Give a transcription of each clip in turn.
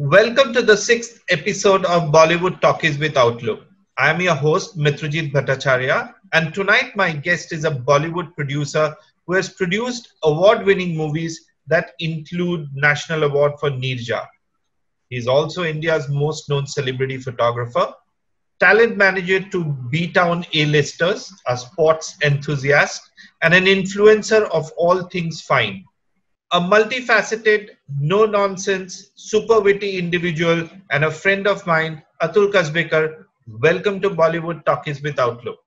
Welcome to the sixth episode of Bollywood Talkies with Outlook. I am your host, Mitrajit Bhattacharya, and tonight my guest is a Bollywood producer who has produced award-winning movies that include National Award for Nirja. He is also India's most known celebrity photographer, talent manager to B-Town A-listers, a sports enthusiast, and an influencer of all things fine. A multifaceted, no-nonsense, super witty individual and a friend of mine, Atul Kasbekar. Welcome to Bollywood Talkies with Outlook.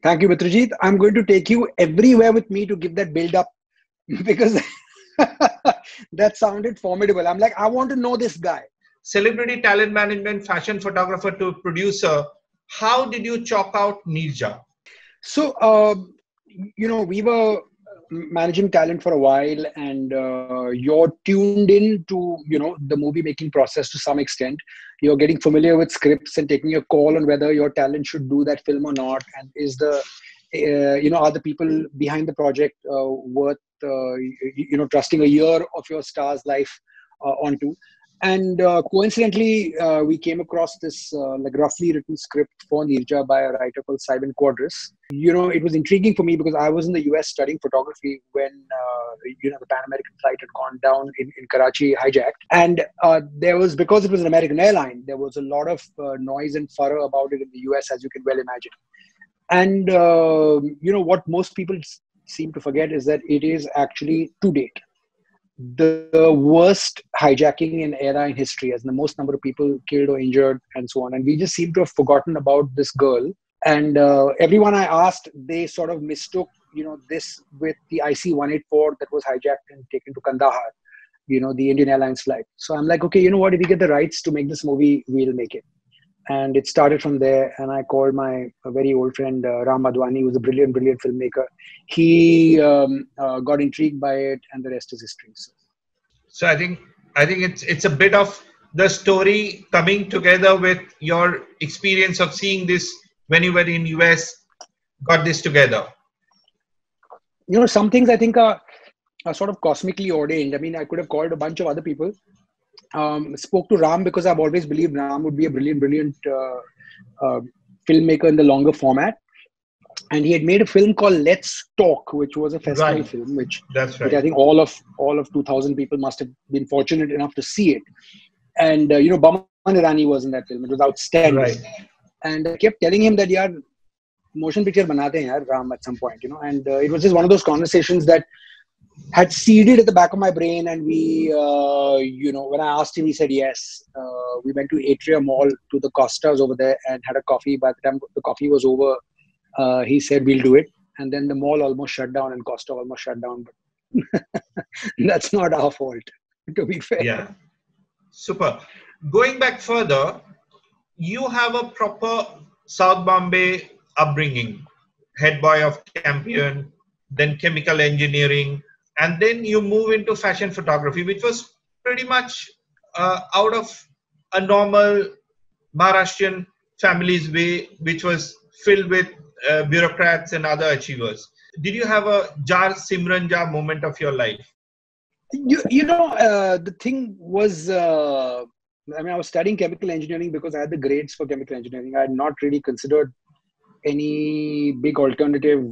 Thank you, Mitrajit. I'm going to take you everywhere with me to give that build up because that sounded formidable. I'm like, I want to know this guy. Celebrity talent management, fashion photographer to producer. How did you chalk out Nirja? So, we were managing talent for a while, and you're tuned in to, the movie making process to some extent. You're getting familiar with scripts and taking a call on whether your talent should do that film or not. And is are the people behind the project worth, trusting a year of your star's life onto? And coincidentally, we came across this roughly written script for Nirja by a writer called Simon Quadras. It was intriguing for me because I was in the US studying photography when, the Pan American flight had gone down in Karachi, hijacked. And because it was an American airline, there was a lot of noise and furor about it in the US, as you can well imagine. And, what most people seem to forget is that it is actually, to date, the worst hijacking in airline history, as the most number of people killed or injured and so on. And we just seem to have forgotten about this girl. And everyone I asked, they sort of mistook, this with the IC-184 that was hijacked and taken to Kandahar, the Indian Airlines flight. So I'm like, okay, you know what? If we get the rights to make this movie, we'll make it. And it started from there. And I called my very old friend, Ram Madhwani, who was a brilliant, brilliant filmmaker. He got intrigued by it, and the rest is history. So I think it's a bit of the story coming together with your experience of seeing this when you were in US, got this together. Some things I think are sort of cosmically ordained. I mean, I could have called a bunch of other people. Spoke to Ram because I've always believed Ram would be a brilliant, brilliant filmmaker in the longer format. And he had made a film called Let's Talk, which was a festival film, which I think all of 2,000 people must have been fortunate enough to see it. And, Baman Irani was in that film. It was outstanding. Right. And I kept telling him that, yaar, motion picture banate hain, yaar, Ram, at some point, And it was just one of those conversations that had seeded at the back of my brain. And we, when I asked him, he said yes. We went to Atrium Mall to the Costas over there and had a coffee. By the time the coffee was over, he said, we'll do it. And then the mall almost shut down and Costa almost shut down. But that's not our fault, to be fair. Yeah. Super. Going back further, you have a proper South Bombay upbringing. Head boy of Campion, then chemical engineering, and then you move into fashion photography, which was pretty much out of a normal Maharashtrian family's way, which was filled with bureaucrats and other achievers. Did you have a Jar Simran Jar moment of your life? The thing was, I was studying chemical engineering because I had the grades for chemical engineering. I had not really considered any big alternative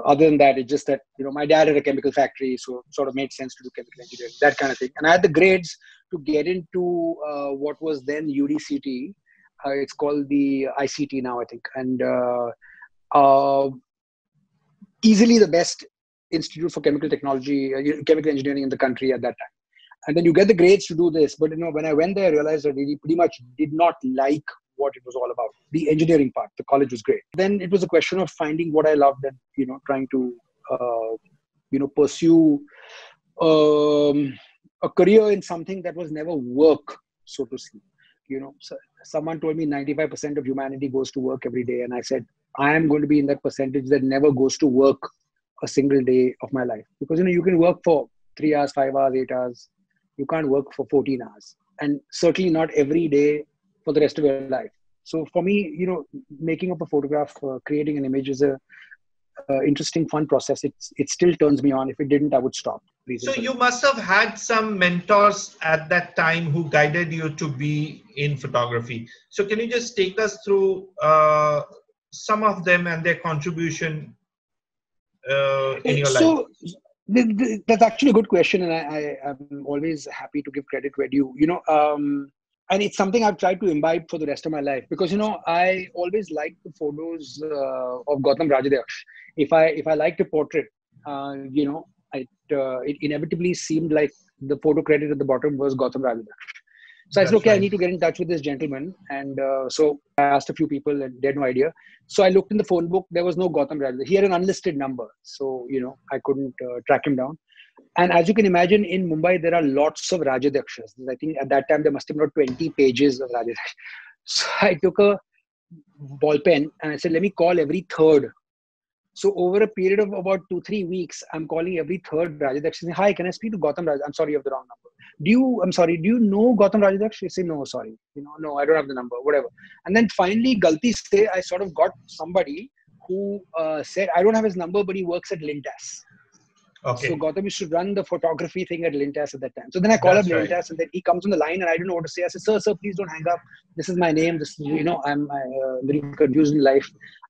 other than that. It's just that, my dad had a chemical factory, so it sort of made sense to do chemical engineering, that kind of thing. And I had the grades to get into what was then UDCT. It's called the ICT now, I think. And easily the best institute for chemical technology, chemical engineering in the country at that time. And then you get the grades to do this. But, when I went there, I realized that I really pretty much did not like what it was all about. The engineering part, the college was great. Then it was a question of finding what I loved and, trying to, pursue a career in something that was never work, so to speak. So someone told me 95% of humanity goes to work every day. And I said, I am going to be in that percentage that never goes to work a single day of my life. Because, you can work for 3 hours, 5 hours, 8 hours. You can't work for 14 hours. And certainly not every day for the rest of your life. So for me, making up a photograph, creating an image is a interesting, fun process. It still turns me on. If it didn't, I would stop. reason So for you it. must have had some mentors at that time who guided you to be in photography. So can you just take us through some of them and their contribution in your life? So that's actually a good question, and I'm always happy to give credit where due. And it's something I've tried to imbibe for the rest of my life because I always liked the photos of Gautam Rajadhyaksha. If I liked a portrait, it inevitably seemed like the photo credit at the bottom was Gautam Rajadhyaksha. So I said, That's okay, I right. need to get in touch with this gentleman. And so I asked a few people and they had no idea. So I looked in the phone book. There was no Gautam Rajadhyaksha. He had an unlisted number. So, I couldn't track him down. And as you can imagine, in Mumbai, there are lots of Rajadhyakshas. I think at that time, there must have been about 20 pages of Rajadhyaksha. So I took a ball pen and I said, let me call every third. So over a period of about 2-3 weeks, I'm calling every third Rajadhyaksha saying, hi, can I speak to Gautam Raj? I'm sorry, you have the wrong number. Do you know Gautam Rajadhyaksha? You say, no, sorry. No, I don't have the number, whatever. And then finally, Galti se, I sort of got somebody who said, I don't have his number, but he works at Lintas. So Okay. Gautam used to run the photography thing at Lintas at that time. So then I call up That's right. Lintas and then he comes on the line and I don't know what to say. I said, sir, please don't hang up. This is my name. This is, I'm very confused in life.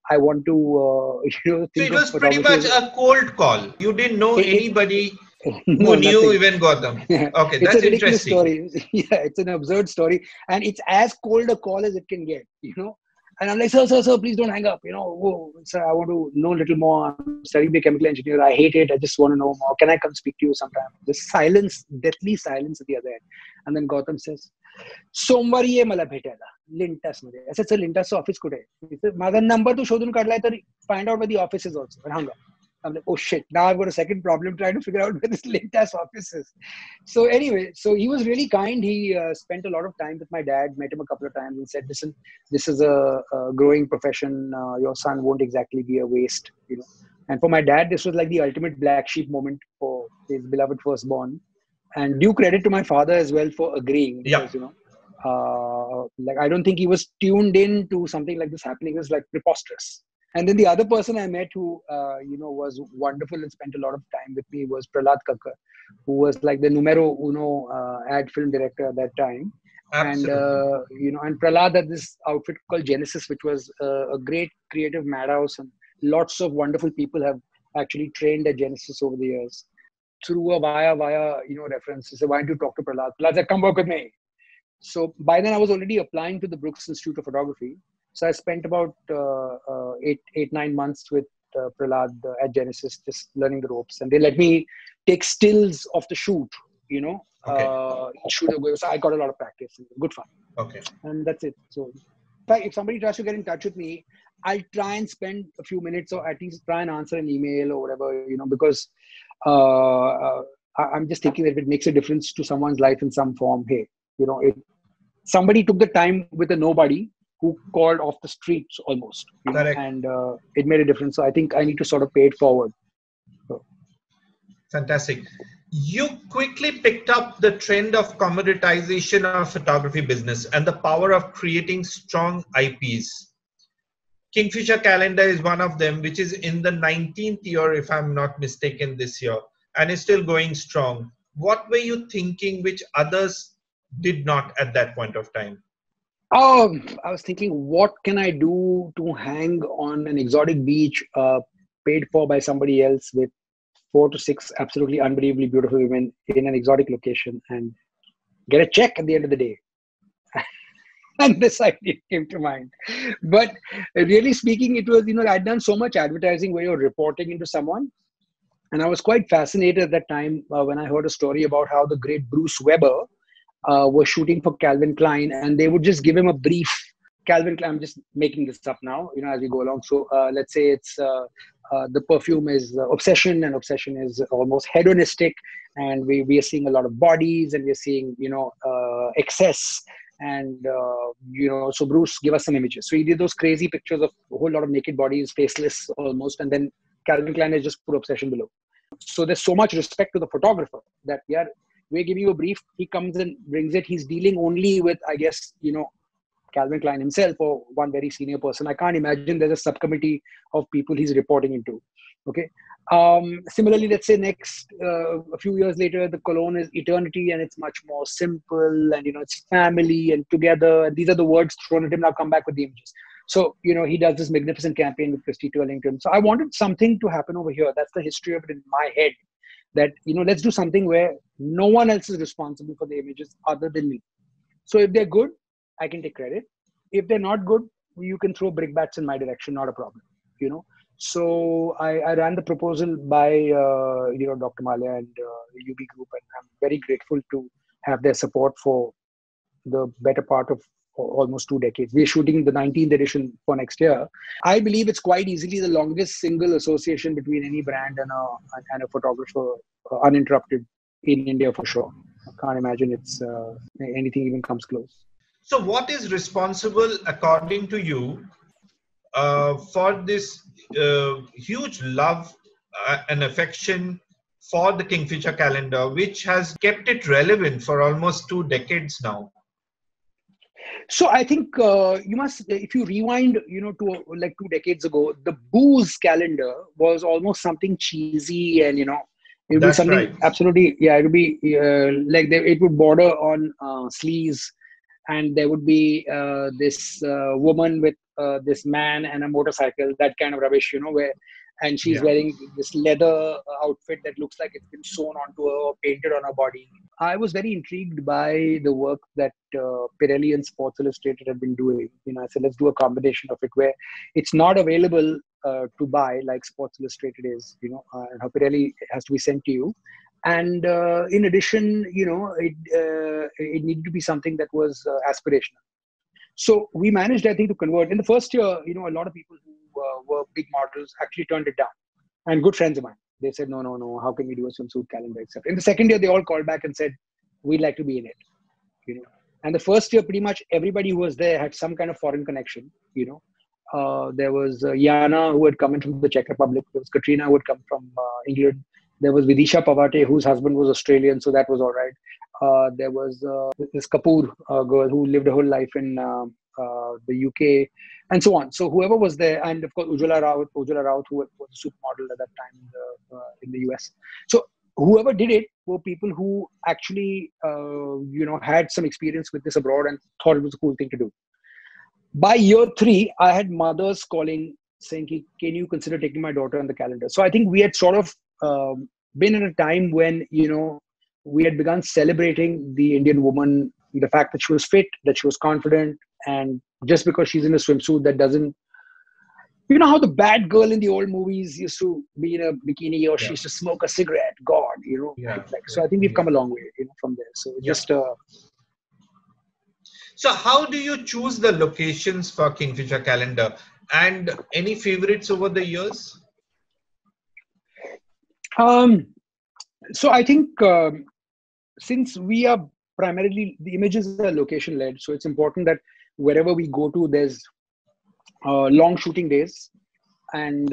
I want to, So think it of was pretty photography much as a cold call. You didn't know it anybody who no, knew nothing. even Gautam. Okay, It's a that's ridiculous interesting. story. Yeah, it's an absurd story. And it's as cold a call as it can get. And I'm like, sir, please don't hang up. Sir, I want to know a little more. I'm studying the chemical engineer. I hate it. I just want to know more. Can I come speak to you sometime? The silence, deathly silence at the other end. And then Gautam says, सोमवारी ये मला भेटायला Lintas मध्ये I said, sir, Lintas office कुठे आहे? माझा number तू शोधून काढलाय तर find out where the office is also. And hung up. I'm like, oh shit, now I've got a second problem trying to figure out where this Lintas office is. So anyway, so he was really kind. He spent a lot of time with my dad, met him a couple of times and said, listen, this is a growing profession. Your son won't exactly be a waste. And for my dad, this was like the ultimate black sheep moment for his beloved firstborn. And due credit to my father as well for agreeing Yeah. because, like I don't think he was tuned in to something like this happening. It was like preposterous. And then the other person I met who, was wonderful and spent a lot of time with me was Prahlad Kakkar, who was like the numero uno ad film director at that time. And, Absolutely. and Prahlad had this outfit called Genesis, which was a great creative madhouse. And lots of wonderful people have actually trained at Genesis over the years. Through a via, reference. He said, why don't you talk to Prahlad? Prahlad said, come work with me. So by then I was already applying to the Brooks Institute of Photography. So I spent about 9 months with Prahlad at Genesis, just learning the ropes. And they let me take stills of the shoot, Okay. So I got a lot of practice. Good fun. Okay. And that's it. So in fact, if somebody tries to get in touch with me, I'll try and spend a few minutes or at least try and answer an email or whatever, because I'm just thinking that if it makes a difference to someone's life in some form, hey, somebody took the time with a nobody who called off the streets almost, Correct. and it made a difference. So I think I need to sort of pay it forward. So. Fantastic. You quickly picked up the trend of commoditization of photography business and the power of creating strong IPs. Kingfisher calendar is one of them, which is in the 19th year, if I'm not mistaken, this year, and is still going strong. What were you thinking which others did not at that point of time? I was thinking, what can I do to hang on an exotic beach paid for by somebody else with 4 to 6 absolutely unbelievably beautiful women in an exotic location and get a check at the end of the day? And this idea came to mind. But really speaking, it was, I'd done so much advertising where you're reporting into someone. And I was quite fascinated at that time when I heard a story about how the great Bruce Weber was shooting for Calvin Klein, and they would just give him a brief. Calvin Klein, I'm just making this up now, as we go along. So let's say it's the perfume is Obsession, and Obsession is almost hedonistic, and we are seeing a lot of bodies, and we're seeing excess, and so Bruce, give us some images. So he did those crazy pictures of a whole lot of naked bodies, faceless almost, and then Calvin Klein has just put Obsession below. So there's so much respect to the photographer that we're giving you a brief. He comes and brings it. He's dealing only with, I guess, Calvin Klein himself or one very senior person. I can't imagine there's a subcommittee of people he's reporting into. Okay. Similarly, let's say next a few years later, the cologne is eternity, and it's much more simple, and it's family and together. And these are the words thrown at him. Now come back with the images. So he does this magnificent campaign with Christy Turlington. So I wanted something to happen over here. That's the history of it in my head. That let's do something where no one else is responsible for the images other than me. So if they're good, I can take credit. If they're not good, you can throw brickbats in my direction, not a problem. So I ran the proposal by Dr. Malia and the UB Group, and I'm very grateful to have their support for the better part of almost 2 decades. We're shooting the 19th edition for next year. I believe it's quite easily the longest single association between any brand and a photographer, uninterrupted in India for sure. I can't imagine it's anything even comes close. So what is responsible, according to you, for this huge love and affection for the Kingfisher calendar, which has kept it relevant for almost 2 decades now? So I think you must, if you rewind, to like 2 decades ago, the booze calendar was almost something cheesy, and it would be something right. Absolutely, yeah. It would be it would border on sleaze, and there would be this woman with this man and a motorcycle, that kind of rubbish, and she's wearing this leather outfit that looks like it's been sewn onto her or painted on her body. I was very intrigued by the work that Pirelli and Sports Illustrated have been doing. I said, let's do a combination of it where it's not available to buy like Sports Illustrated is, and Pirelli has to be sent to you. And in addition, it needed to be something that was aspirational. So we managed, I think, to convert. In the first year, a lot of people who were big models actually turned it down. And good friends of mine, they said, no, how can we do a swimsuit calendar, etc. In the second year, they all called back and said, we'd like to be in it. And the first year, pretty much everybody who was there had some kind of foreign connection. There was Yana, who had come in from the Czech Republic. There was Katrina, who had come from England. There was Vidisha Pawate, whose husband was Australian, so that was all right. There was this Kapoor girl who lived a whole life in the UK, and so on. So whoever was there, and of course Ujjwala Raut, who was a supermodel at that time in the US. So whoever did it were people who actually had some experience with this abroad and thought it was a cool thing to do. By year 3, I had mothers calling saying, can you consider taking my daughter on the calendar? So I think we had sort of been in a time when, we had begun celebrating the Indian woman, the fact that she was fit, that she was confident, and just because she's in a swimsuit, that doesn't, how the bad girl in the old movies used to be in a bikini, or she used to smoke a cigarette, God, So I think we've come a long way, from there. So just... So how do you choose the locations for Kingfisher calendar, and any favorites over the years? So I think since we are primarily, the images are location led, so it's important that wherever we go to, there's long shooting days. And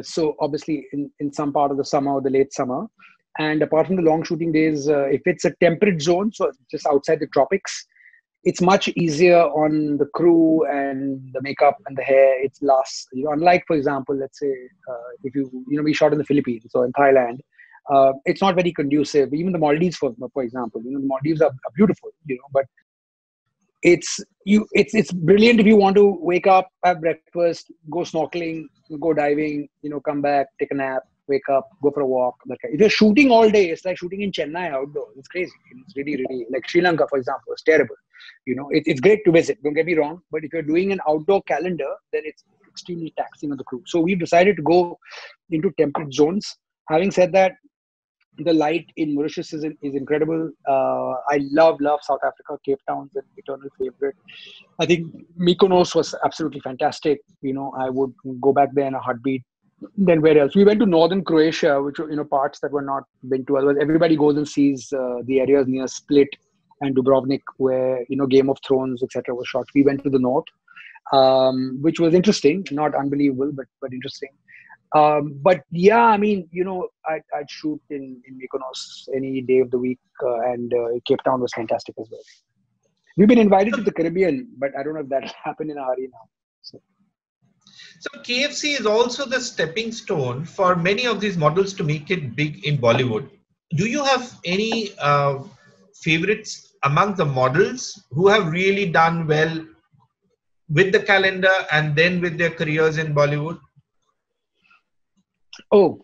so obviously in some part of the summer or the late summer. And apart from the long shooting days, if it's a temperate zone, so just outside the tropics, it's much easier on the crew and the makeup and the hair. It's less, unlike, for example, let's say, if we shot in the Philippines or in Thailand, it's not very conducive. Even the Maldives, for example, the Maldives are beautiful, but it's brilliant if you want to wake up, have breakfast, go snorkeling, go diving, come back, take a nap, wake up, go for a walk. If you're shooting all day, it's like shooting in Chennai outdoor. It's crazy. It's really, really, like Sri Lanka, for example, it's terrible. It's great to visit, don't get me wrong, but if you're doing an outdoor calendar, then it's extremely taxing on the crew. So we've decided to go into temperate zones. Having said that, the light in Mauritius is incredible. I love South Africa. Cape Town's an eternal favorite. I think Mykonos was absolutely fantastic. I would go back there in a heartbeat. Then where else? We went to northern Croatia, which were parts that were not been to. Otherwise, everybody goes and sees the areas near Split and Dubrovnik, where Game of Thrones, etc., was shot. We went to the north, which was interesting, not unbelievable, but interesting. But yeah, I mean, I'd shoot in Mykonos any day of the week, and Cape Town was fantastic as well. We've been invited to the Caribbean, but I don't know if that'll happen in a hurry now. So. So KFC is also the stepping stone for many of these models to make it big in Bollywood. Do you have any favorites among the models who have really done well with the calendar and then with their careers in Bollywood? Oh,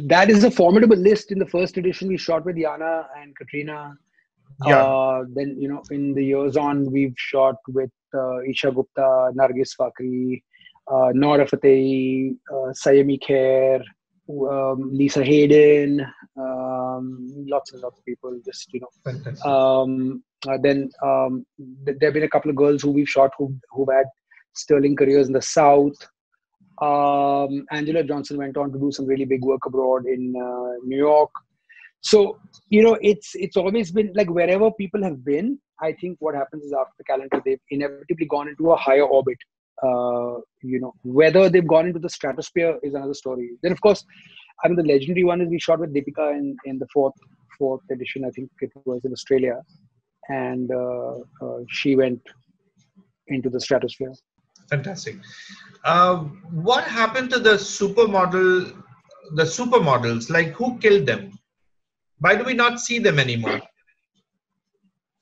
that is a formidable list. In the first edition, we shot with Yana and Katrina. Yeah, Then, in the years on, we've shot with Isha Gupta, Nargis Fakri, Nora Fateh, Sayemi Khair, Lisa Hayden, lots and lots of people. Just fantastic. then there have been a couple of girls who we've shot who've had sterling careers in the South. Angela Johnson went on to do some really big work abroad in New York. So it's always been like wherever people have been. I think what happens is after the calendar, they've inevitably gone into a higher orbit. Whether they've gone into the stratosphere is another story. Then, of course, I mean, the legendary one is we shot with Deepika in the fourth edition. I think it was in Australia, and she went into the stratosphere. Fantastic. What happened to the supermodels? Like, who killed them? Why do we not see them anymore?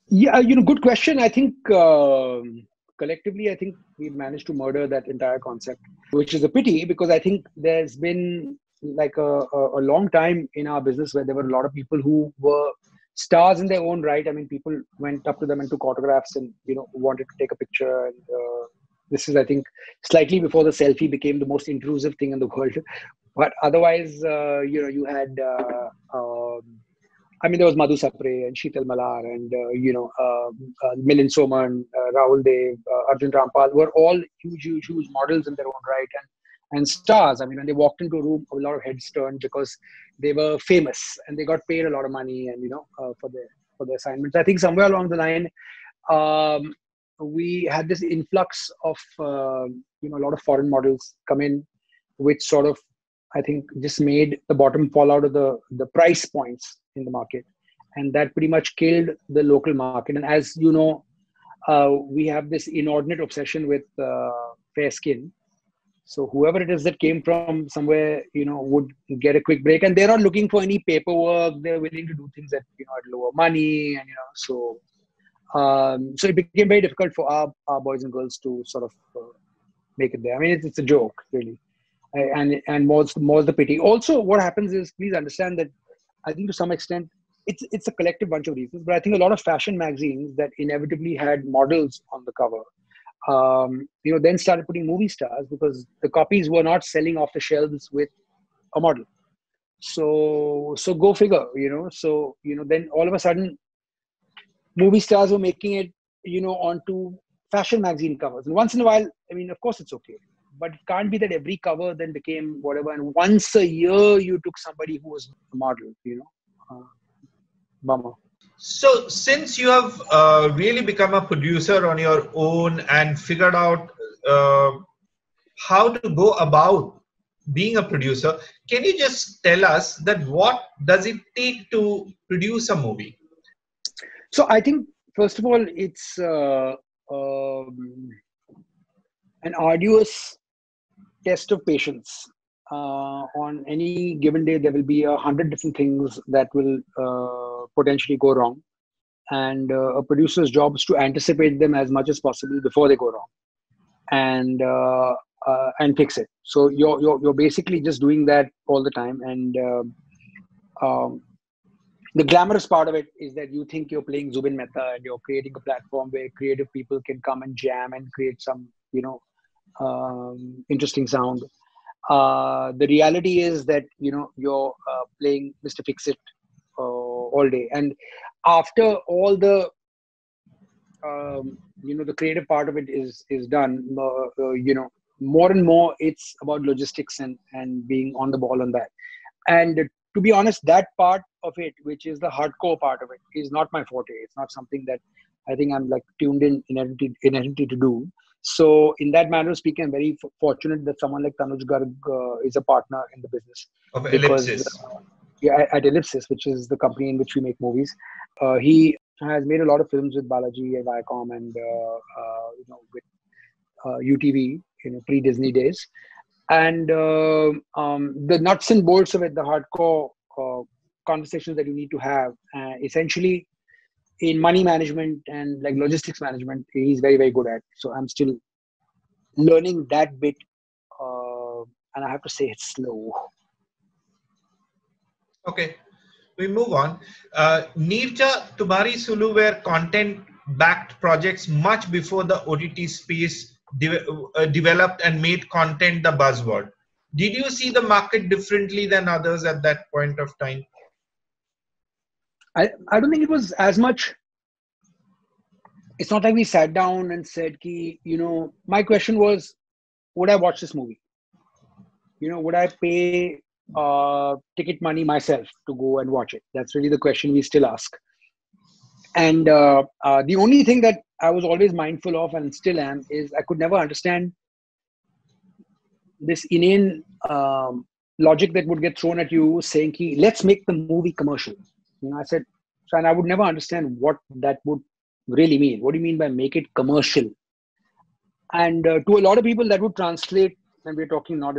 Yeah, good question. I think collectively, I think we managed to murder that entire concept, which is a pity because I think there's been like a long time in our business where there were a lot of people who were stars in their own right. I mean, people went up to them and took autographs and wanted to take a picture. And this is, I think, slightly before the selfie became the most intrusive thing in the world. But otherwise, you had. I mean, there was Madhu Sapre and Sheetal Malar and, Milind Soman, Rahul Dev, Arjun Rampal were all huge models in their own right and stars. I mean, when they walked into a room, a lot of heads turned because they were famous and they got paid a lot of money and, for their assignments. I think somewhere along the line, we had this influx of, a lot of foreign models come in, which sort of, I think, just made the bottom fall out of the price points in the market. And that pretty much killed the local market. And as you know, we have this inordinate obsession with fair skin. So whoever it is that came from somewhere, would get a quick break. And they're not looking for any paperwork. They're willing to do things at lower money. And, so it became very difficult for our boys and girls to sort of make it there. I mean, it's a joke, really. And more's the pity. Also, what happens is, please understand that I think to some extent, it's a collective bunch of reasons, but I think a lot of fashion magazines that inevitably had models on the cover, then started putting movie stars because the copies were not selling off the shelves with a model. So go figure, So, then all of a sudden, movie stars were making it, onto fashion magazine covers. And once in a while, I mean, of course it's okay. But it can't be that every cover then became whatever. And once a year, you took somebody who was a model, bummer. So, since you have really become a producer on your own and figured out how to go about being a producer, can you just tell us that what does it take to produce a movie? So, I think, first of all, it's an arduous test of patience. On any given day, there will be 100 different things that will potentially go wrong, and a producer's job is to anticipate them as much as possible before they go wrong, and fix it. So you're basically just doing that all the time, and the glamorous part of it is that you think you're playing Zubin Mehta and you're creating a platform where creative people can come and jam and create some interesting sound. The reality is that you're playing Mr. Fix It all day, and after all the the creative part of it is done, more and more it's about logistics and being on the ball on that. And to be honest, that part of it, which is the hardcore part of it, is not my forte. It's not something that I think I'm like tuned in inherently to do. So in that manner of speaking, I'm very fortunate that someone like Tanuj Garg is a partner in the business. Of Because Ellipsis. at Ellipsis, which is the company in which we make movies, he has made a lot of films with Balaji and Viacom and with UTV pre-Disney days. And the nuts and bolts of it, the hardcore conversations that you need to have, essentially in money management and like logistics management, he's very, very good at. So I'm still learning that bit, and I have to say it's slow. Okay, we move on. Neerja, Tumhari Sulu were content-backed projects much before the OTT space developed and made content the buzzword. Did you see the market differently than others at that point of time? I don't think it was as much. It's not like we sat down and said, my question was, would I watch this movie? Would I pay ticket money myself to go and watch it? That's really the question we still ask. And the only thing that I was always mindful of and still am is I could never understand this inane logic that would get thrown at you saying, let's make the movie commercial. I said, and I would never understand what that would really mean. What do you mean by make it commercial? And to a lot of people that would translate, and we're talking not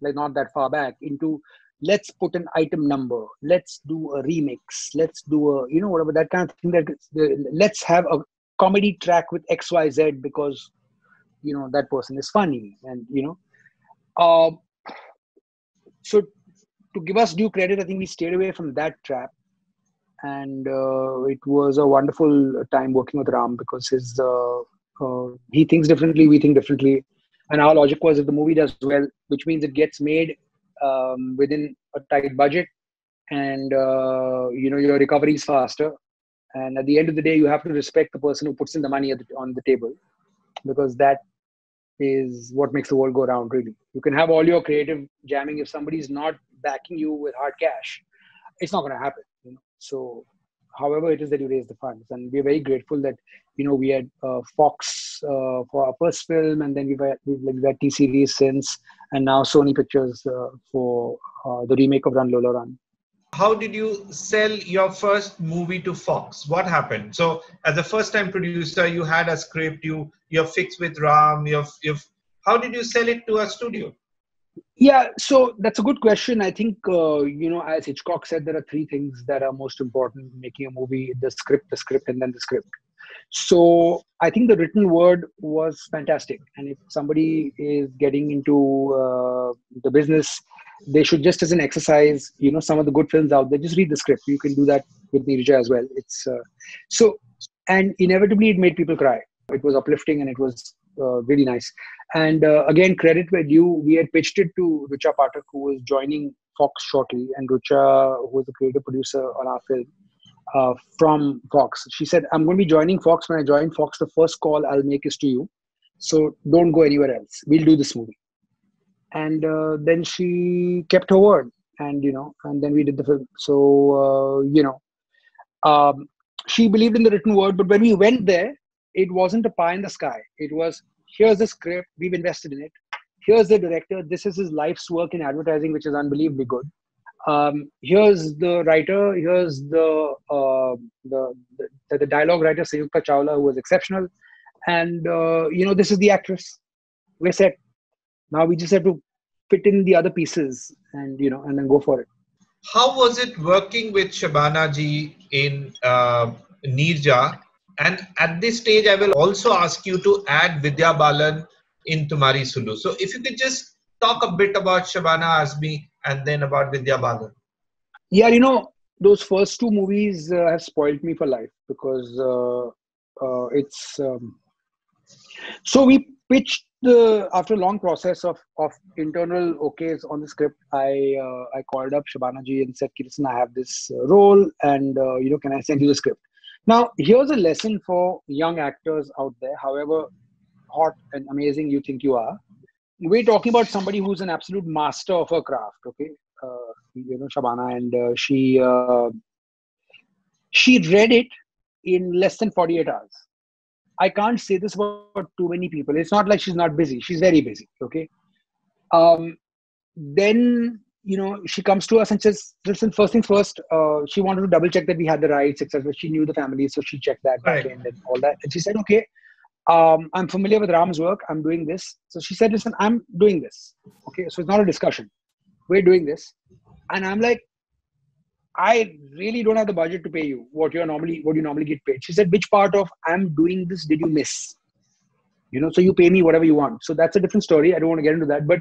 that far back, into let's put an item number, let's do a remix, let's do a, whatever, that kind of thing. Let's have a comedy track with XYZ because, that person is funny. And, so to give us due credit, I think we stayed away from that trap. And it was a wonderful time working with Ram because he thinks differently, we think differently. And our logic was if the movie does well, which means it gets made within a tight budget and, your recovery is faster. And at the end of the day, you have to respect the person who puts in the money on the table, because that is what makes the world go round, really. You can have all your creative jamming. If somebody's not backing you with hard cash, it's not going to happen. So however it is that you raise the funds, and we're very grateful that we had Fox for our first film, and then we've had T-Series since, and now Sony Pictures for the remake of Run Lola Run. How did you sell your first movie to Fox? What happened? So as a first-time producer, you had a script, you're fixed with Ram, how did you sell it to a studio? Yeah, so that's a good question. I think, as Hitchcock said, there are three things that are most important in making a movie: the script, and then the script. So I think the written word was fantastic. And if somebody is getting into the business, they should, just as an exercise, some of the good films out there, just read the script. You can do that with Neerja as well. It's and inevitably it made people cry. It was uplifting and it was really nice. And again, credit where due, we had pitched it to Richa Pathak, who was joining Fox shortly. And Richa, who was the creative producer on our film from Fox, she said, I'm going to be joining Fox. When I join Fox, the first call I'll make is to you. So don't go anywhere else. We'll do this movie. And then she kept her word. And, and then we did the film. So, she believed in the written word. But when we went there, it wasn't a pie in the sky. It was, here's the script, we've invested in it. Here's the director, this is his life's work in advertising, which is unbelievably good. Here's the writer, here's the dialogue writer, Sayukta Chawla, who was exceptional. And, this is the actress. We're set. Now we just have to fit in the other pieces and, and then go for it. How was it working with Shabana ji in Neerja? And at this stage, I will also ask you to add Vidya Balan in Tumhari Sulu. So if you could just talk a bit about Shabana Azmi and then about Vidya Balan. Yeah, those first two movies have spoiled me for life because it's... So we pitched, after a long process of internal okays on the script, I called up Shabana ji and said, listen, I have this role and, can I send you the script? Now, here's a lesson for young actors out there, however hot and amazing you think you are. We're talking about somebody who's an absolute master of her craft, okay? Shabana, and she read it in less than 48 hours. I can't say this about too many people. It's not like she's not busy. She's very busy, okay? Then, she comes to us and says, listen, first things first, she wanted to double check that we had the rights, etc. She knew the family, so she checked that back end and all that. And she said, okay, I'm familiar with Ram's work. I'm doing this. So she said, listen, I'm doing this. Okay. So it's not a discussion. We're doing this. And I'm like, I really don't have the budget to pay you what you normally get paid. She said, which part of I'm doing this did you miss? So you pay me whatever you want. So that's a different story. I don't want to get into that. But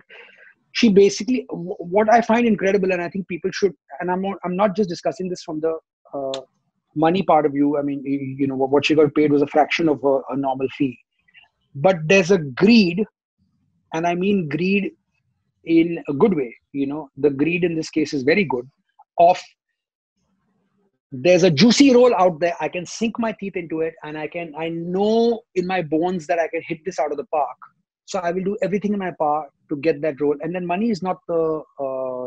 she basically, what I find incredible, and I think people should, and I'm not just discussing this from the money part of view. I mean, what she got paid was a fraction of a normal fee. But there's a greed, and I mean greed in a good way. The greed in this case is very good. There's a juicy role out there. I can sink my teeth into it, and I know in my bones that I can hit this out of the park. So I will do everything in my power to get that role. And then money is not the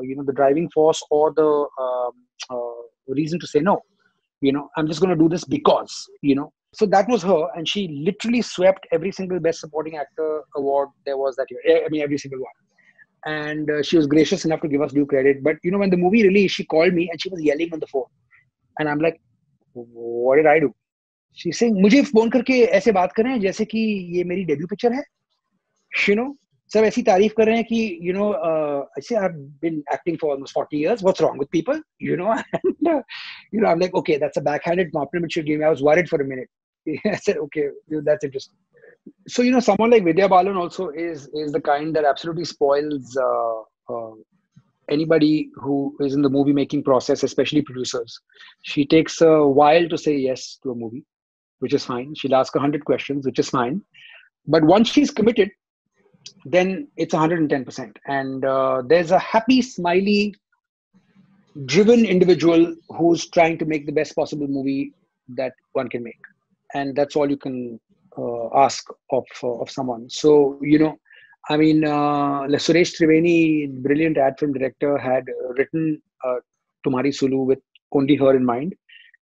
the driving force or the reason to say no. I'm just going to do this because. So that was her, and she literally swept every single Best Supporting Actor award there was that year. I mean, every single one. And she was gracious enough to give us due credit. But when the movie released, she called me and she was yelling on the phone. And I'm like, what did I do? She's saying, मुझे phone करके ऐसे बात कर रहे हैं जैसे कि ये मेरी डेब्यू पिक्चर है. सब ऐसी तारीफ कर रहे हैं कि I say I've been acting for almost 40 years. What's wrong with people? And, I'm like, okay, that's a backhanded compliment she gave me. I was worried for a minute. I said, okay, that's interesting. So someone like Vidya Balan also is the kind that absolutely spoils anybody who is in the movie making process, especially producers. She takes a while to say yes to a movie, which is fine. She'll ask 100 questions, which is fine. But once she's committed, then it's 110%. And there's a happy, smiley, driven individual who's trying to make the best possible movie that one can make. And that's all you can ask of someone. So, I mean, Suresh Triveni, brilliant ad film director, had written Tumhari Sulu with only her in mind.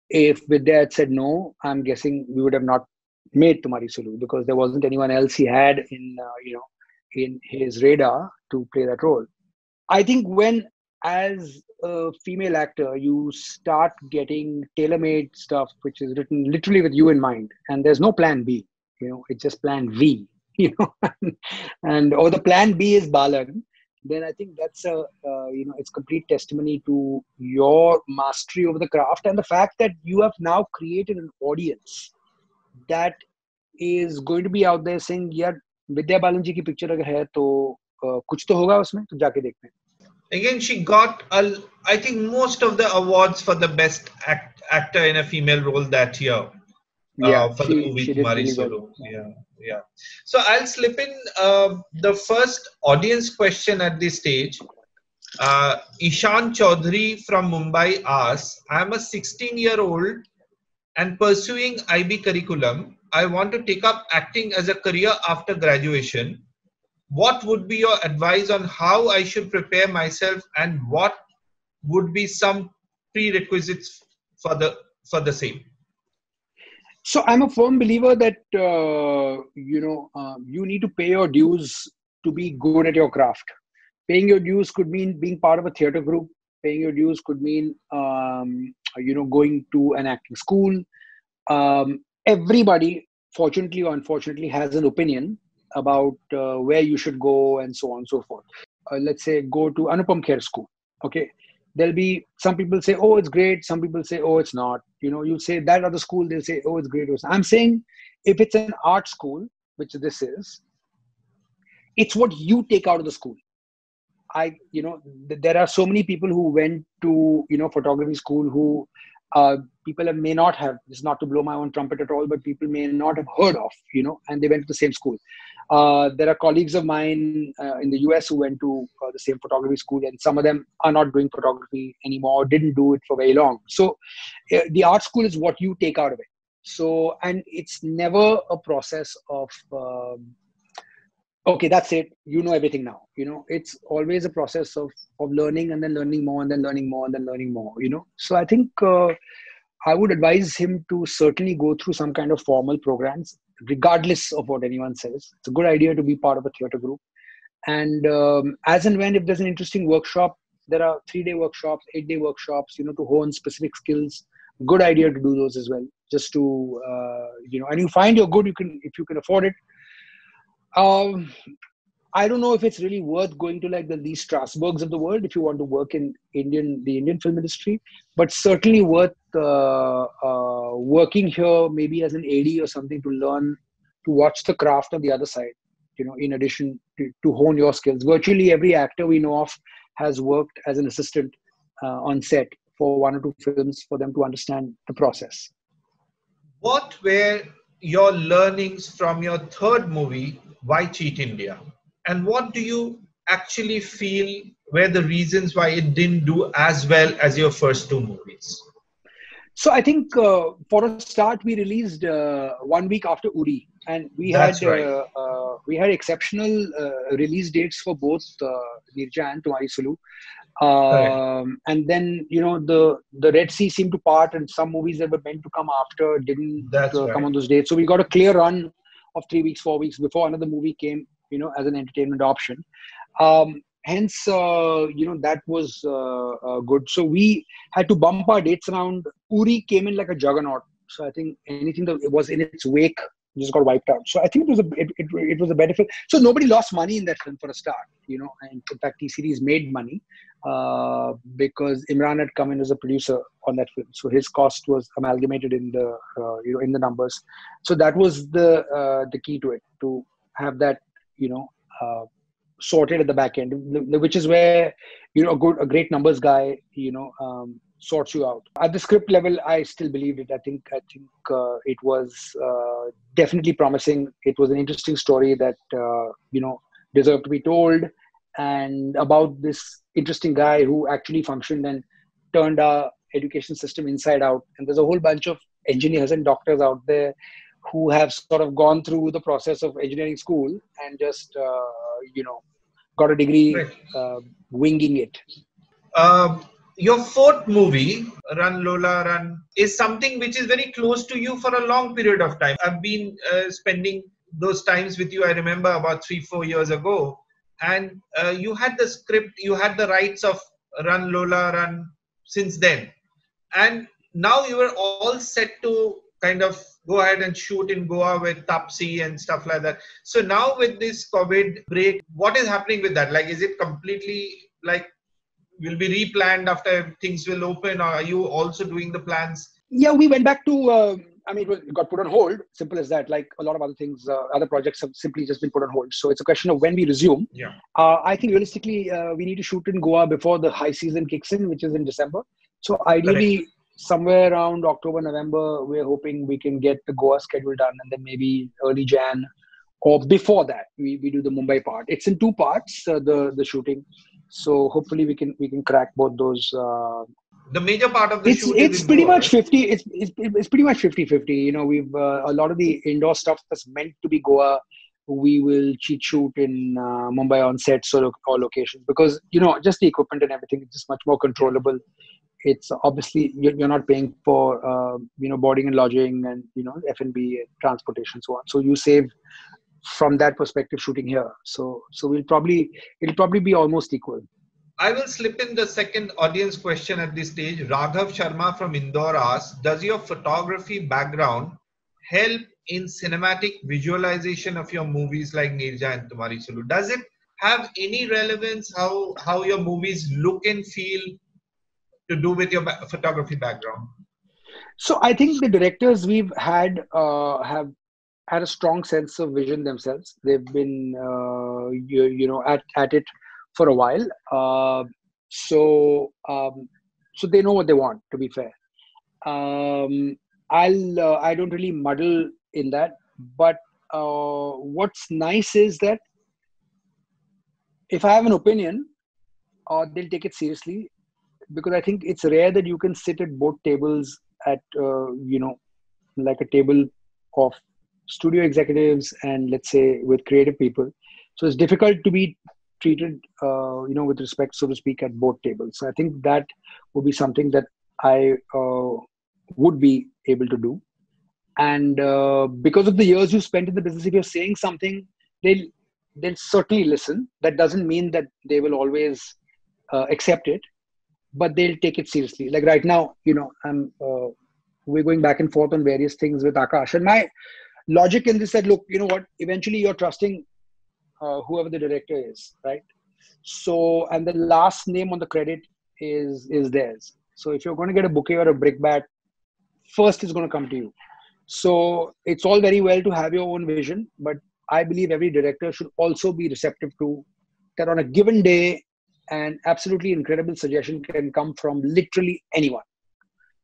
If Vidya had said no, I'm guessing we would have not made Tumhari Sulu because there wasn't anyone else he had in his radar to play that role. I think when, as a female actor, you start getting tailor-made stuff which is written literally with you in mind, and there's no plan B. It's just plan V. And or the plan B is Balan, then I think that's it's complete testimony to your mastery over the craft and the fact that you have now created an audience that is going to be out there saying, "Yeah, Vidya Balan ji ki picture agar hai to kuch to hoga usme, to jaake dekhte hain." Again, she got, I think, most of the awards for the best actor in a female role that year. For the movie Tumhari Sulu. Well. Yeah. So I'll slip in the first audience question at this stage. Ishan Chaudhary from Mumbai asks, I'm a 16-year-old and pursuing IB curriculum. I want to take up acting as a career after graduation. What would be your advice on how I should prepare myself and what would be some prerequisites for the same? So I'm a firm believer that, you need to pay your dues to be good at your craft. Paying your dues could mean being part of a theater group. Paying your dues could mean, going to an acting school. Everybody, fortunately or unfortunately, has an opinion about where you should go and so on and so forth. Let's say go to Anupam Kher School. Okay. There'll be some people say, oh, it's great. Some people say, oh, it's not. You say that other school, they'll say, oh, it's great. I'm saying if it's an art school, which this is, it's what you take out of the school. There are so many people who went to, photography school who people may not have, this is not to blow my own trumpet at all, but people may not have heard of, and they went to the same school. There are colleagues of mine in the US who went to the same photography school, and some of them are not doing photography anymore, didn't do it for very long. So the art school is what you take out of it. So, and it's never a process of, okay, that's it. You know everything now. It's always a process of learning and then learning more and then learning more and then learning more, So I think I would advise him to certainly go through some kind of formal programs, regardless of what anyone says. It's a good idea to be part of a theater group. And as and when, if there's an interesting workshop, there are 3-day workshops, 8-day workshops, to hone specific skills. Good idea to do those as well. just to, and you find you're good, if you can afford it. I don't know if it's really worth going to like the Lee Strasbergs of the world if you want to work in the Indian film industry, but certainly worth working here maybe as an AD or something to learn, to watch the craft on the other side, in addition to hone your skills. Virtually every actor we know of has worked as an assistant on set for one or two films for them to understand the process. What were your learnings from your third movie, Why Cheat India? And what do you actually feel were the reasons why it didn't do as well as your first two movies? So I think for a start, we released 1 week after Uri, and we That's had right. exceptional release dates for both Nirja and Tumhari Sulu. Correct. And then the Red Sea seemed to part, and some movies that were meant to come after didn't That's come right. on those dates. So we got a clear run of 3 weeks, 4 weeks before another movie came, as an entertainment option. Hence, that was good. So we had to bump our dates around. Uri came in like a juggernaut. So I think anything that was in its wake just got wiped out. So I think it was a better film. So nobody lost money in that film for a start, and in fact, T-Series made money because Imran had come in as a producer on that film. So his cost was amalgamated in the, in the numbers. So that was the key to it, to have that, sorted at the back end, which is where a great numbers guy sorts you out. At the script level, I still believed it. I think it was definitely promising. It was an interesting story that deserved to be told, and about this interesting guy who actually functioned and turned our education system inside out. And there's a whole bunch of engineers and doctors out there who have sort of gone through the process of engineering school and just got a degree Right. winging it. Your fourth movie, Run Lola Run, is something which is very close to you for a long period of time. I've been spending those times with you. I remember about 3-4 years ago, and you had the script, you had the rights of Run Lola Run since then, and now you were all set to kind of go ahead and shoot in Goa with Tapsi and stuff like that. So now with this COVID break, what is happening with that? Like, is it completely like will be replanned after things will open, or are you also doing the plans? Yeah, we went back to. It got put on hold. Simple as that. Like a lot of other things, other projects have simply just been put on hold. So it's a question of when we resume. Yeah. I think realistically, we need to shoot in Goa before the high season kicks in, which is in December. So ideally, Correct. somewhere around October, November, we're hoping we can get the Goa schedule done, and then maybe early Jan or before that, we do the Mumbai part. It's in two parts, the shooting. So hopefully we can crack both those. The major part of the shoot is It's in pretty Goa, much right? 50. It's pretty much 50-50. We've a lot of the indoor stuff that's meant to be Goa, we will cheat shoot in Mumbai on sets or locations, because just the equipment and everything is just much more controllable. It's obviously you're not paying for boarding and lodging and F&B and transportation, so on. So you save from that perspective shooting here. So it'll probably be almost equal. I will slip in the second audience question at this stage. Raghav Sharma from Indore asks, does your photography background help in cinematic visualization of your movies like Nirja and Tumhari Sulu? Does it have any relevance how your movies look and feel to do with your photography background? So I think the directors we've had have had a strong sense of vision themselves. They've been at it for a while, so they know what they want. To be fair, I don't really muddle in that. But what's nice is that if I have an opinion, they'll take it seriously, because I think it's rare that you can sit at both tables at like a table of studio executives and, let's say, with creative people. So it's difficult to be treated with respect, so to speak, at both tables. So I think that would be something that I would be able to do. And because of the years you spent in the business, if you're saying something, they'll certainly listen. That doesn't mean that they will always accept it, but they'll take it seriously. Like right now, I'm we're going back and forth on various things with Akash. And my logic in this said, look, you know what? Eventually, you're trusting whoever the director is, right? So, and the last name on the credit is theirs. So, if you're going to get a bouquet or a brickbat, first is going to come to you. So, it's all very well to have your own vision, but I believe every director should also be receptive to that on a given day. An absolutely incredible suggestion can come from literally anyone.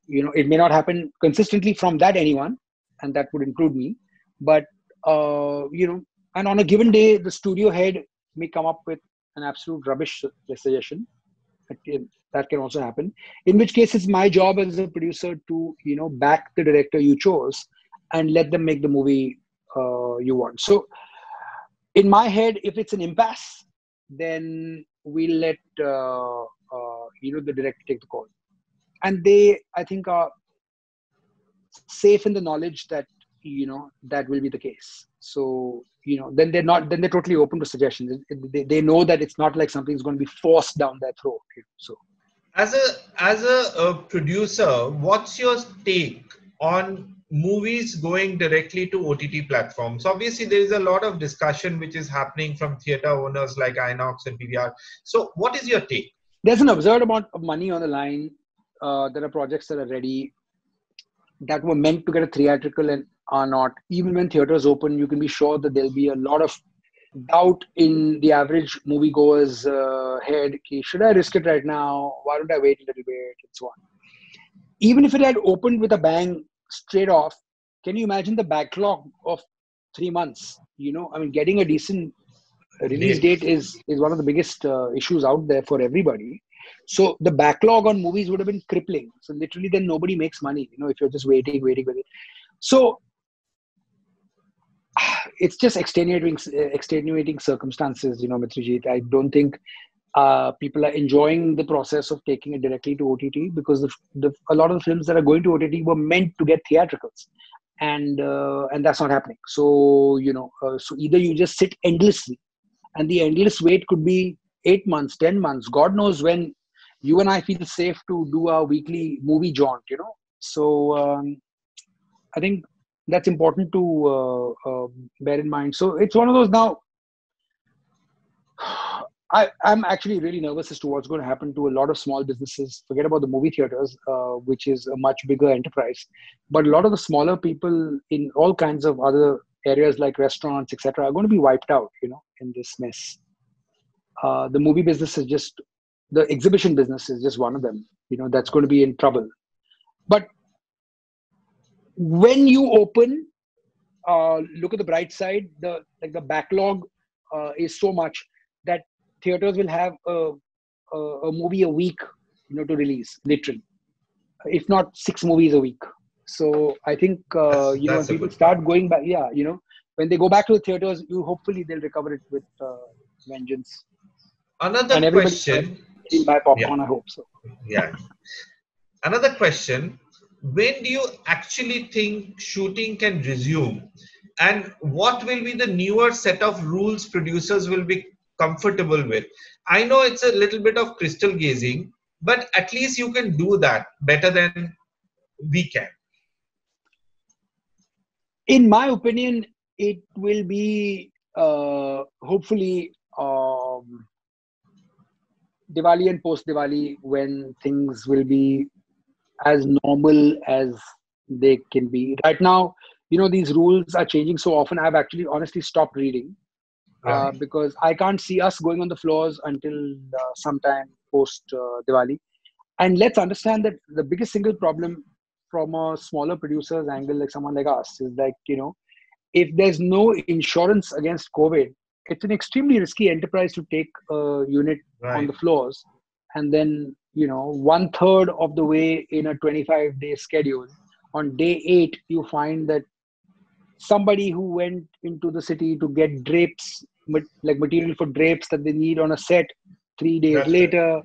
You know, it may not happen consistently from that anyone, and that would include me. But you know, and on a given day, the studio head may come up with an absolute rubbish suggestion. That can also happen. In which case, it's my job as a producer to, you know, back the director you chose and let them make the movie you want. So, in my head, if it's an impasse, then we'll let you know, the director take the call. And they, I think, are safe in the knowledge that, you know, that will be the case. So, you know, then they're totally open to suggestions. They know that it's not like something's going to be forced down their throat. You know, so, as a producer, what's your take on movies going directly to OTT platforms? Obviously, there is a lot of discussion which is happening from theater owners like Inox and PVR. So, what is your take? There's an absurd amount of money on the line. There are projects that are ready that were meant to get a theatrical and are not. Even when theaters open, you can be sure that there'll be a lot of doubt in the average moviegoer's head. Should I risk it right now? Why don't I wait a little bit? And so on. Even if it had opened with a bang straight off, can you imagine the backlog of 3 months? You know, I mean, getting a decent release date is one of the biggest issues out there for everybody. So the backlog on movies would have been crippling. So literally then nobody makes money, you know, if you're just waiting. So it's just extenuating circumstances, you know, Mitrajit. I don't think people are enjoying the process of taking it directly to OTT because a lot of the films that are going to OTT were meant to get theatricals. And that's not happening. So, you know, so either you just sit endlessly, and the endless wait could be 8 months, 10 months. God knows when you and I feel safe to do our weekly movie jaunt, you know. So I think that's important to bear in mind. So it's one of those now. I'm actually really nervous as to what's going to happen to a lot of small businesses. Forget about the movie theaters, which is a much bigger enterprise. But a lot of the smaller people in all kinds of other areas like restaurants, etc., are going to be wiped out, you know, in this mess. The movie business is just, the exhibition business is just one of them, you know, that's going to be in trouble. But when you open, look at the bright side, the backlog is so much that theaters will have a movie a week, you know, to release, literally, if not 6 movies a week. So I think, you know, when people start going back, yeah, you know, when they go back to the theaters, hopefully they'll recover it with vengeance. Another question. Buy popcorn, I hope so. Yeah. Another question. When do you actually think shooting can resume? And what will be the newer set of rules producers will be comfortable with? I know it's a little bit of crystal gazing, but at least you can do that better than we can. In my opinion, it will be hopefully Diwali and post-Diwali when things will be as normal as they can be. Right now, you know, these rules are changing so often. I've actually honestly stopped reading because I can't see us going on the floors until sometime post-Diwali. And let's understand that the biggest single problem from a smaller producer's angle, like someone like us, is like, you know, if there's no insurance against COVID, it's an extremely risky enterprise to take a unit on the floors. And then, you know, 1/3 of the way in a 25-day schedule, on day 8, you find that somebody who went into the city to get drapes, like material for drapes that they need on a set, 3 days later,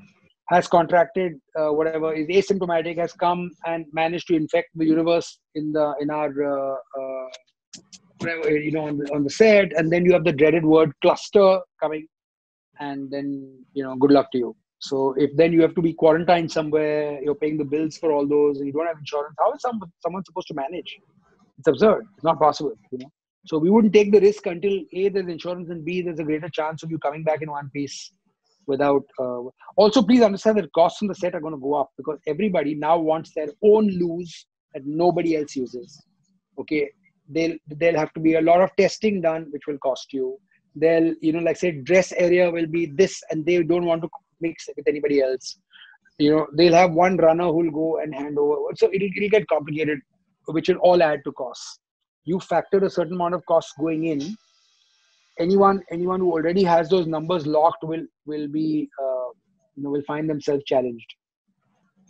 has contracted whatever, is asymptomatic, has come and managed to infect the universe in our you know, on the set. And then you have the dreaded word cluster coming, and then, you know, good luck to you. So if then you have to be quarantined somewhere, you're paying the bills for all those, and you don't have insurance, how is someone supposed to manage? It's absurd. It's not possible, So we wouldn't take the risk until A, there's insurance, and B, there's a greater chance of you coming back in one piece without. Also, please understand that costs on the set are going to go up because everybody now wants their own loos that nobody else uses. Okay, there'll have to be a lot of testing done, which will cost you. They'll, like say, dress area will be this, and they don't want to mix it with anybody else. They'll have one runner who'll go and hand over. So it'll get complicated, which will all add to costs. You factor a certain amount of costs going in. Anyone who already has those numbers locked will find themselves challenged.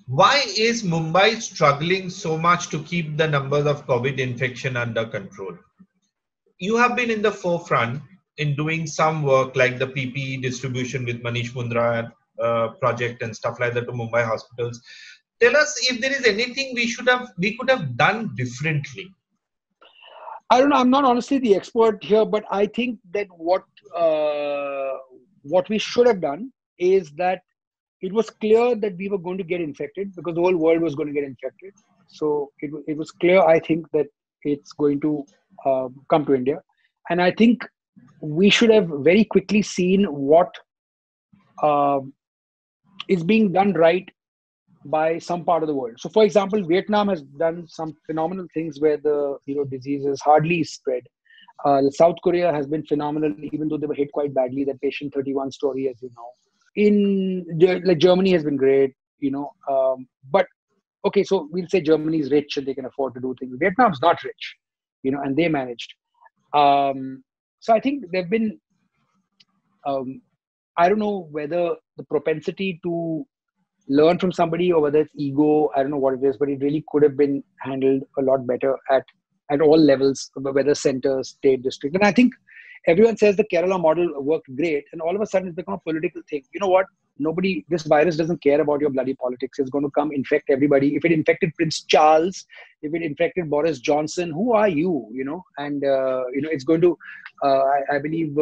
Why is Mumbai struggling so much to keep the numbers of COVID infection under control? You have been in the forefront in doing some work like the PPE distribution with Manish Mundra project and stuff like that to Mumbai hospitals. Tell us if there is anything we could have done differently. I don't know. I'm not honestly the expert here, but I think that what we should have done is that it was clear that we were going to get infected because the whole world was going to get infected. So it was clear, I think, that it's going to come to India. And I think we should have very quickly seen what is being done right by some part of the world. So, for example, Vietnam has done some phenomenal things where the disease is hardly spread. South Korea has been phenomenal, even though they were hit quite badly. That patient 31 story, as you know. Germany has been great, but okay, so we'll say Germany is rich and they can afford to do things. Vietnam's not rich, and they managed. So I think there've been, I don't know whether the propensity to learn from somebody or whether it's ego, I don't know what it is, but it really could have been handled a lot better at all levels, whether center, state, district. And I think everyone says the Kerala model worked great, and all of a sudden it's become a political thing. You know what? This virus doesn't care about your bloody politics. It's going to come infect everybody. If it infected Prince Charles, if it infected Boris Johnson, who are you? And it's going to. I believe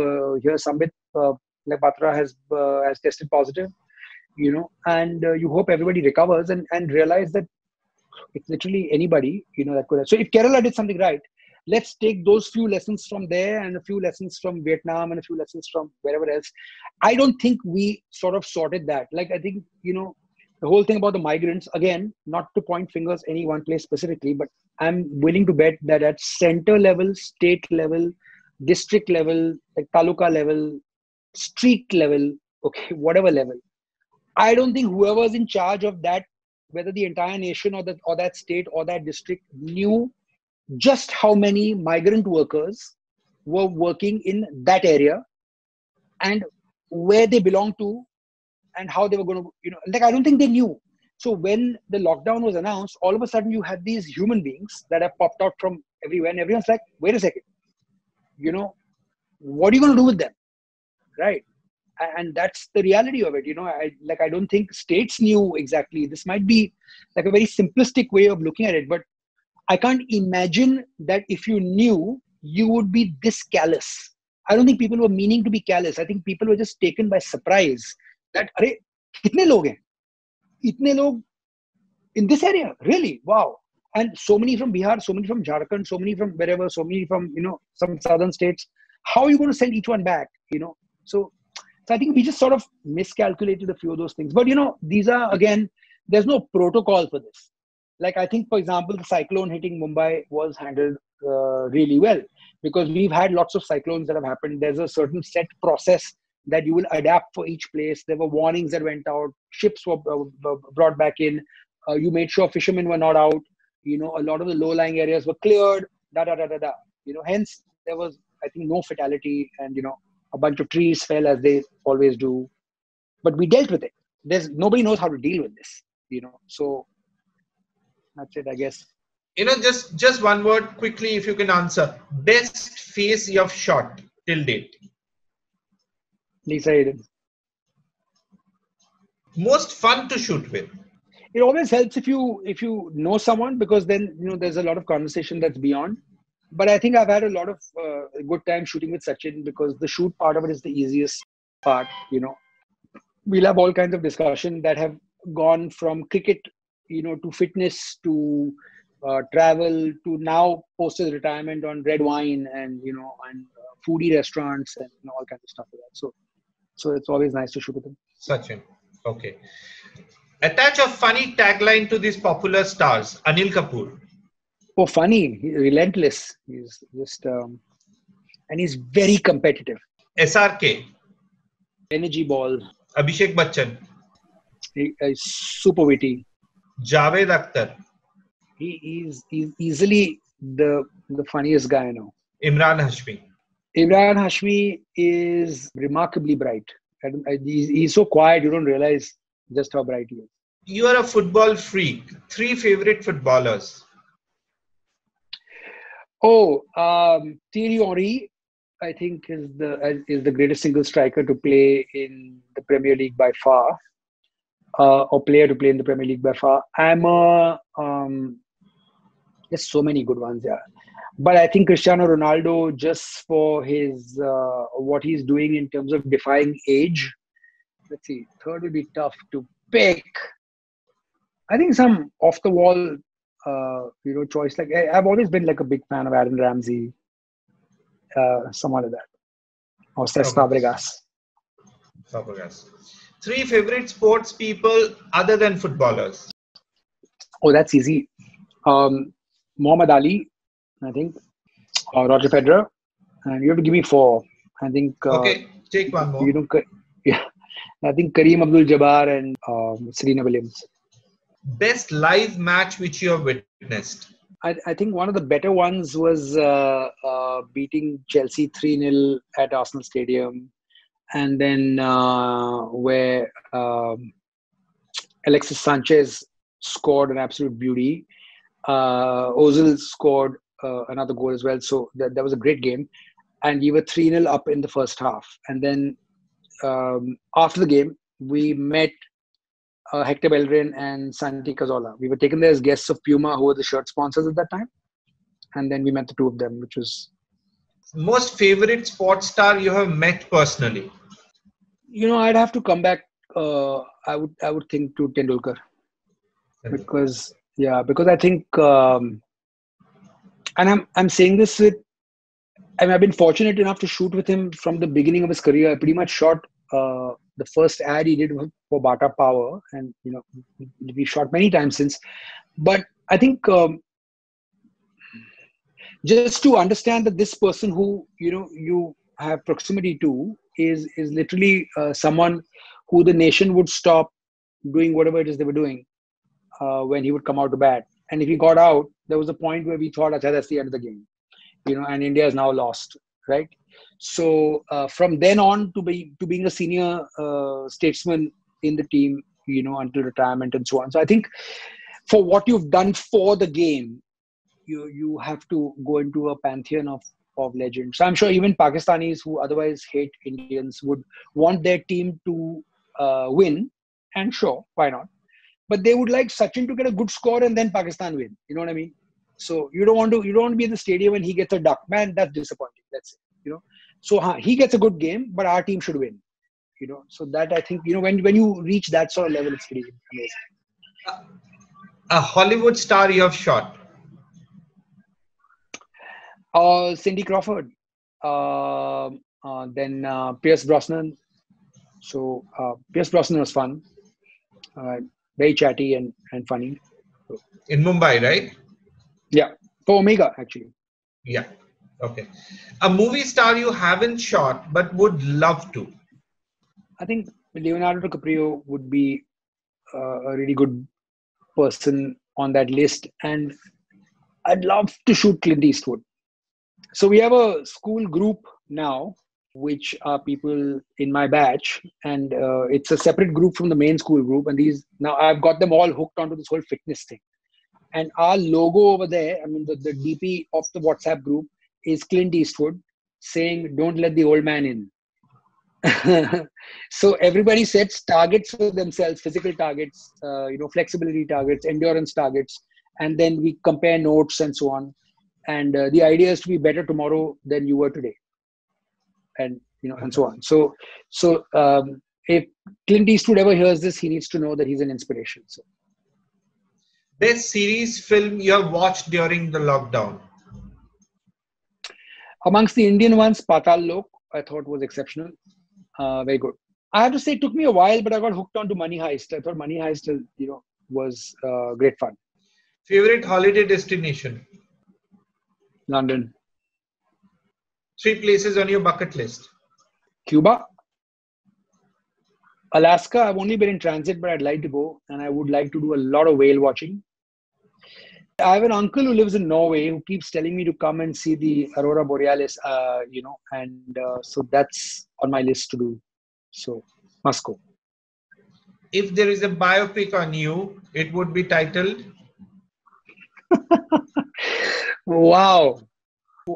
here Sambit Patra has tested positive. And you hope everybody recovers and realize that it's literally anybody. That could have. So if Kerala did something right, let's take those few lessons from there and a few lessons from Vietnam and a few lessons from wherever else. I don't think we sort of sorted that. Like, I think, the whole thing about the migrants, again, not to point fingers any one place specifically, but I'm willing to bet that at center level, state level, district level, like taluka level, street level, okay, whatever level, I don't think whoever's in charge of that, whether the entire nation or that state or that district, knew just how many migrant workers were working in that area and where they belonged to and how they were going to, I don't think they knew. So when the lockdown was announced, all of a sudden you had these human beings that have popped out from everywhere and everyone's like, wait a second, what are you going to do with them? Right. And that's the reality of it. I don't think states knew exactly. This might be like a very simplistic way of looking at it, but I can't imagine that if you knew, you would be this callous. I don't think people were meaning to be callous. I think people were just taken by surprise that, arey, kitne log hain? Itne log in this area? Really? Wow. And so many from Bihar, so many from Jharkhand, so many from wherever, so many from, some southern states. How are you going to send each one back? So I think we just sort of miscalculated a few of those things. But, these are, again, there's no protocol for this. Like, I think, for example, the cyclone hitting Mumbai was handled really well because we've had lots of cyclones that have happened. There's a certain set process that you will adapt for each place. There were warnings that went out. Ships were brought back in. You made sure fishermen were not out. A lot of the low-lying areas were cleared. Hence, there was, I think, no fatality and, a bunch of trees fell as they always do. But we dealt with it. Nobody knows how to deal with this, So that's it, I guess. Just one word quickly, if you can answer. Best face you have shot till date? Lisa Aiden. Most fun to shoot with? It always helps if you know someone, because then, there's a lot of conversation that's beyond. But I think I've had a lot of good time shooting with Sachin because the shoot part of it is the easiest part, we'll have all kinds of discussion that have gone from cricket, to fitness, to travel, to now post retirement on red wine and foodie restaurants and all kinds of stuff like that. So it's always nice to shoot with him. Sachin. Okay. Attach a funny tagline to these popular stars. Anil Kapoor. Oh, funny, relentless. He's just and he's very competitive. SRK. Energy ball. Abhishek Bachchan. He's super witty. Javed Akhtar. He's easily the funniest guy I know. Imran Hashmi. Imran Hashmi is remarkably bright. He's so quiet, you don't realize just how bright he is. You are a football freak. 3 favorite footballers. Oh, Thierry Henry, I think is the greatest single striker to play in the Premier League by far, or player to play in the Premier League by far. There's so many good ones, yeah. But I think Cristiano Ronaldo, just for his what he's doing in terms of defying age. Let's see, third will be tough to pick. I think some off the wall, choice. Like I've always been like a big fan of Aaron Ramsey, someone like that, or Cesc Fabregas. 3 favorite sports people other than footballers. Oh, that's easy. Muhammad Ali, I think, or Roger Federer, and you have to give me 4. I think. Okay, take one more. Yeah, I think Kareem Abdul-Jabbar and Serena Williams. Best live match which you have witnessed? I think one of the better ones was beating Chelsea 3-0 at Arsenal Stadium, and then where Alexis Sanchez scored an absolute beauty. Ozil scored another goal as well. So that was a great game. And we were 3-0 up in the first half. And then after the game, we met Hector Bellerin and Santi Cazorla. We were taken there as guests of Puma, who were the shirt sponsors at that time. And then we met the two of them, which was... Most favorite sports star you have met personally? I'd have to come back. I would think to Tendulkar. Because I think... and I'm saying this with... I've been fortunate enough to shoot with him from the beginning of his career. I pretty much shot... the first ad he did for Bata Power, and we shot many times since. But I think just to understand that this person who you have proximity to is literally someone who the nation would stop doing whatever it is they were doing when he would come out to bat. And if he got out, there was a point where we thought, "Achha, that's the end of the game," and India is now lost, right? So from then on to being a senior statesman in the team, until retirement and so on. So I think for what you've done for the game, you have to go into a pantheon of legends. So I'm sure even Pakistanis who otherwise hate Indians would want their team to win, and sure, why not? But they would like Sachin to get a good score and then Pakistan win. You know what I mean? So you don't want to be in the stadium and he gets a duck. Man, that's disappointing. That's it. So he gets a good game, but our team should win. So that I think when you reach that sort of level, it's pretty amazing. A Hollywood star you have shot? Cindy Crawford, then Pierce Brosnan. So Pierce Brosnan was fun, very chatty and funny. So, in Mumbai, right? Yeah, for Omega actually. Yeah. Okay. A movie star you haven't shot but would love to? I think Leonardo DiCaprio would be a really good person on that list. And I'd love to shoot Clint Eastwood. So we have a school group now, which are people in my batch. And it's a separate group from the main school group. And now I've got them all hooked onto this whole fitness thing. And our logo over there, the DP of the WhatsApp group, is Clint Eastwood saying, "Don't let the old man in." So everybody sets targets for themselves, physical targets, flexibility targets, endurance targets, and then we compare notes and so on. And the idea is to be better tomorrow than you were today, and and so on. So if Clint Eastwood ever hears this, he needs to know that he's an inspiration. So, best series film you have watched during the lockdown? amongst the Indian ones, Patal Lok, I thought was exceptional. Very good. I have to say, it took me a while, but I got hooked on to Money Heist. I thought Money Heist, was great fun. Favorite holiday destination? London. 3 places on your bucket list? Cuba. Alaska, I've only been in transit, but I'd like to go, and I would like to do a lot of whale watching. I have an uncle who lives in Norway who keeps telling me to come and see the Aurora Borealis, so that's on my list to do. So, must go. If there is a biopic on you, it would be titled? Wow.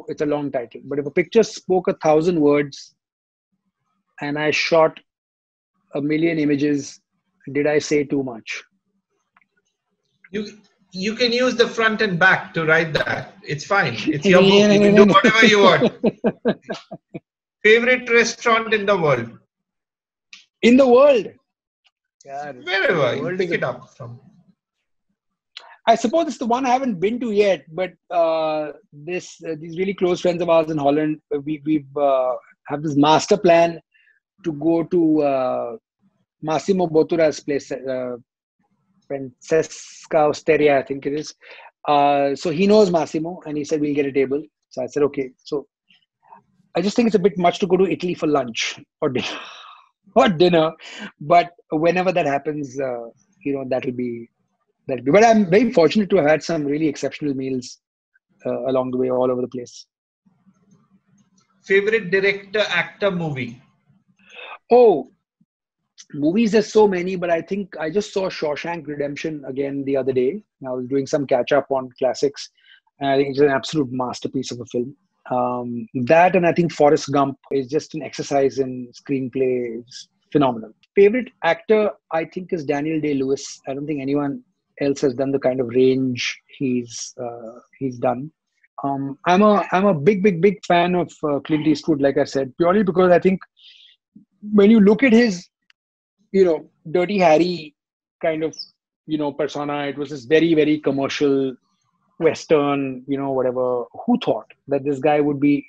It's a long title. But if a picture spoke 1,000 words and I shot 1,000,000 images, did I say too much? You can use the front and back to write that. It's fine. It's your book. You can do whatever you want. Favorite restaurant in the world? In the world? Yeah, wherever. You pick it up from. I suppose it's the one I haven't been to yet, but these really close friends of ours in Holland, we have this master plan to go to Massimo Bottura's place, Francesca Osteria, I think it is. So he knows Massimo, and he said we'll get a table. So I said okay. So I just think it's a bit much to go to Italy for lunch or dinner, but whenever that happens, that'll be. But I'm very fortunate to have had some really exceptional meals along the way, all over the place. Favorite director, actor, movie? Oh, movies, there's so many, but I think I just saw Shawshank Redemption again the other day. I was doing some catch up on classics, and I think it's an absolute masterpiece of a film. That, and I think Forrest Gump is just an exercise in screenplay. It's phenomenal. Favorite actor, I think, is Daniel Day-Lewis. I don't think anyone else has done the kind of range he's done. I'm a big fan of Clint Eastwood, like I said, purely because I think when you look at his, Dirty Harry kind of, persona, it was this very, very commercial Western, whatever. Who thought that this guy would be,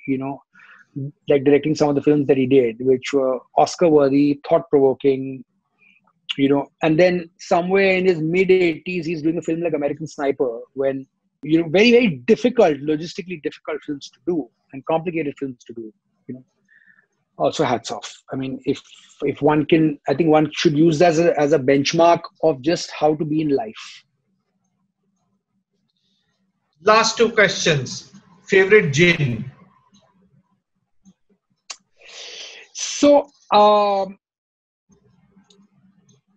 like directing some of the films that he did, which were Oscar-worthy, thought-provoking, and then somewhere in his mid-80s, he's doing a film like American Sniper, when, very, very difficult, logistically difficult films to do and complicated films to do, Also, hats off. I mean, if one can, I think one should use that as a benchmark of just how to be in life. Last 2 questions. Favorite gin? So,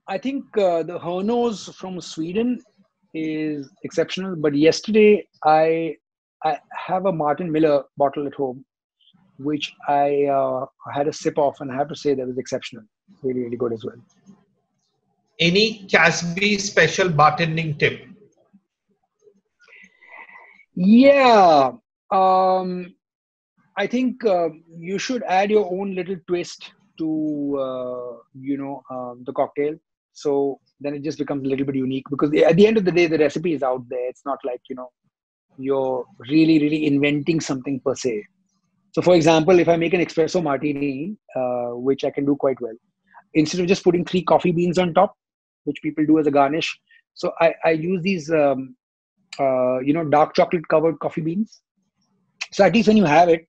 I think the Hernås from Sweden is exceptional. But yesterday, I have a Martin Miller bottle at home, which I had a sip of, and I have to say that was exceptional. Really, really good as well. Any Casby special bartending tip? Yeah. I think you should add your own little twist to, the cocktail. So then it just becomes a little bit unique, because at the end of the day, the recipe is out there. It's not like, you're really, really inventing something per se. So for example, if I make an espresso martini, which I can do quite well, instead of just putting 3 coffee beans on top, which people do as a garnish, so I use these, dark chocolate covered coffee beans. So at least when you have it,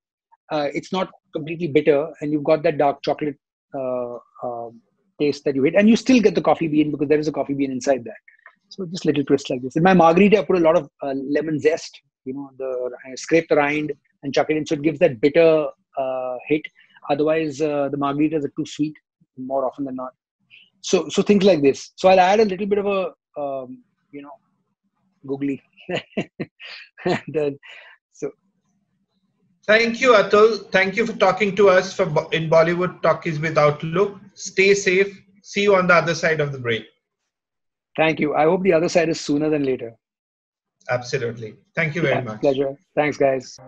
it's not completely bitter, and you've got that dark chocolate taste that you hit, and you still get the coffee bean because there is a coffee bean inside that. So just little twist like this. In my margarita, I put a lot of lemon zest. I scrape the rind and chuck it in, so it gives that bitter hit. Otherwise, the margaritas are too sweet more often than not. So things like this. So I'll add a little bit of a googly. Thank you, Atul. Thank you for talking to us in Bollywood Talkies with Outlook. Stay safe. See you on the other side of the break. Thank you. I hope the other side is sooner than later. Absolutely. Thank you very much. Pleasure. Thanks, guys.